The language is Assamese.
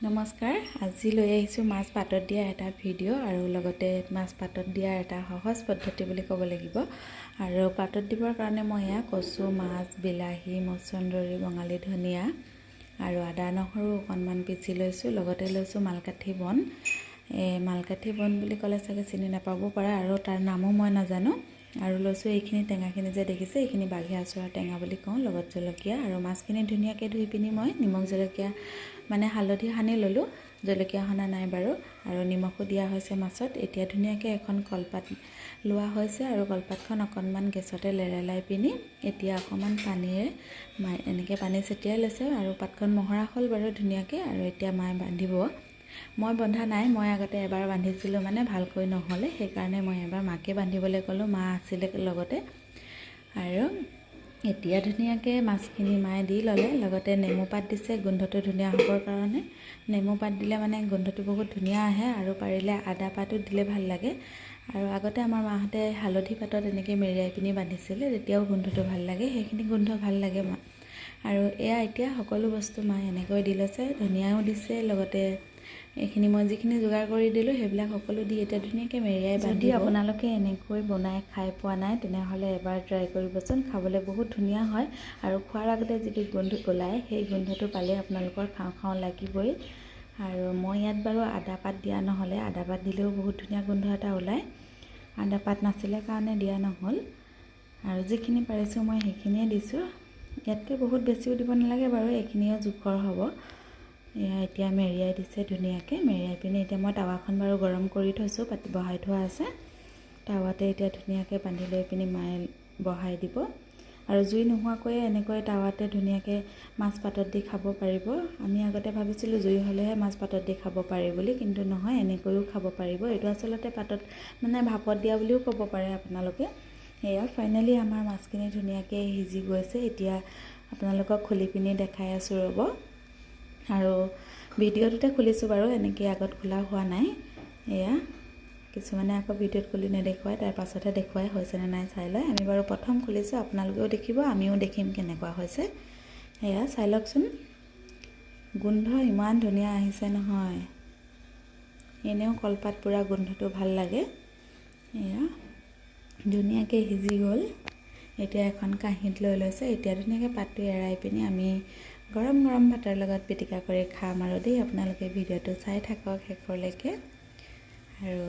নমস্কাৰ আজি লৈ আহিছোঁ মাছ পাতত দিয়া এটা ভিডিঅ' আৰু লগতে মাছ পাতত দিয়া এটা সহজ পদ্ধতি বুলি ক'ব লাগিব আৰু পাতত দিবৰ কাৰণে মই এয়া কচু মাছ বিলাহী মছন্দৰী বঙালী ধনিয়া আৰু আদা নহৰু অকণমান পিচি লৈছোঁ লগতে লৈছোঁ মালকাঠি বন মালকাঠি বন বুলি ক'লে চাগে চিনি নাপাব পাৰে আৰু তাৰ নামো মই নাজানো আৰু লৈছোঁ এইখিনি টেঙাখিনি যে দেখিছে এইখিনি বাঘে আচৰা টেঙা বুলি কওঁ লগত জলকীয়া আৰু মাছখিনি ধুনীয়াকৈ ধুই পিনি মই নিমখ জলকীয়া মানে হালধি সানি ললোঁ জলকীয়া সনা নাই বাৰু আৰু নিমখো দিয়া হৈছে মাছত এতিয়া ধুনীয়াকৈ এখন কলপাত লোৱা হৈছে আৰু কলপাতখন অকণমান গেছতে লেৰেলাই পিনি এতিয়া অকণমান পানীৰে এনেকৈ পানী ছটিয়াই লৈছে আৰু পাতখন মহৰা হ'ল বাৰু ধুনীয়াকৈ আৰু এতিয়া মায়ে বান্ধিব মই বন্ধা নাই মই আগতে এবাৰ বান্ধিছিলোঁ মানে ভালকৈ নহ'লে সেইকাৰণে মই এবাৰ মাকে বান্ধিবলৈ ক'লোঁ মা আছিলে লগতে আৰু এতিয়া ধুনীয়াকৈ মাছখিনি মায়ে দি ল'লে লগতে নেমু পাত দিছে গোন্ধটো ধুনীয়া হ'বৰ কাৰণে নেমু পাত দিলে মানে গোন্ধটো বহুত ধুনীয়া আহে আৰু পাৰিলে আদা পাতো দিলে ভাল লাগে আৰু আগতে আমাৰ মাহঁতে হালধি পাতত এনেকৈ মেৰিয়াই পিনি বান্ধিছিলে তেতিয়াও গোন্ধটো ভাল লাগে সেইখিনি গোন্ধ ভাল লাগে আৰু এয়া এতিয়া সকলো বস্তু মায়ে এনেকৈ দি লৈছে ধনিয়াও দিছে লগতে এইখিনি মই যিখিনি যোগাৰ কৰি দিলোঁ সেইবিলাক সকলো দি এতিয়া ধুনীয়াকৈ মেৰিয়াই বান্ধি আপোনালোকে এনেকৈ বনাই খাই পোৱা নাই তেনেহ'লে এবাৰ ট্ৰাই কৰিবচোন খাবলৈ বহুত ধুনীয়া হয় আৰু খোৱাৰ আগতে যিটো গোন্ধ ওলায় সেই গোন্ধটো পালে আপোনালোকৰ খাওঁ খাওঁ লাগিবই আৰু মই ইয়াত বাৰু আদা পাত দিয়া নহ'লে আদা পাত দিলেও বহুত ধুনীয়া গোন্ধ এটা ওলায় আদা পাত নাছিলে কাৰণে দিয়া নহ'ল আৰু যিখিনি পাৰিছোঁ মই সেইখিনিয়ে দিছোঁ ইয়াতকৈ বহুত বেছিও দিব নালাগে বাৰু এইখিনিও জোখৰ হ'ব এয়া এতিয়া মেৰিয়াই দিছে ধুনীয়াকৈ মেৰিয়াই পিনি এতিয়া মই টাৱাখন বাৰু গৰম কৰি থৈছোঁ বহাই থোৱা আছে টাৱাতে এতিয়া ধুনীয়াকৈ বান্ধি লৈ পিনি মায়ে বহাই দিব আৰু জুই নোহোৱাকৈয়ে এনেকৈ টাৱাতে ধুনীয়াকৈ মাছ পাতত দি খাব পাৰিব আমি আগতে ভাবিছিলোঁ জুই হ'লেহে মাছ পাতত দি খাব পাৰি বুলি কিন্তু নহয় এনেকৈও খাব পাৰিব এইটো আচলতে পাতত মানে ভাপত দিয়া বুলিও ক'ব পাৰে আপোনালোকে এয়া ফাইনেলি আমাৰ মাছখিনি ধুনীয়াকৈ সিজি গৈছে এতিয়া আপোনালোকক খুলি পিনি দেখাই আছোঁ ৰ'ব আৰু ভিডিঅ'টোতে খুলিছোঁ বাৰু এনেকৈ আগত খোলা হোৱা নাই এয়া কিছুমানে আকৌ ভিডিঅ'ত খুলি নেদেখুৱায় তাৰ পাছতহে দেখুৱাই হৈছেনে নাই চাই লয় আমি বাৰু প্ৰথম খুলিছোঁ আপোনালোকেও দেখিব আমিও দেখিম কেনেকুৱা হৈছে এয়া চাই লওকচোন গোন্ধ ইমান ধুনীয়া আহিছে নহয় এনেও কলপাত পুৰা গোন্ধটো ভাল লাগে এয়া ধুনীয়াকৈ সিজি গ'ল এতিয়া এখন কাঁহীত লৈ লৈছে এতিয়া ধুনীয়াকৈ পাতটো এৰাই পিনি আমি গৰম গৰম ভাতৰ লগত পিটিকা কৰি খাম আৰু দেই আপোনালোকে ভিডিঅ'টো চাই থাকক শেষলৈকে আৰু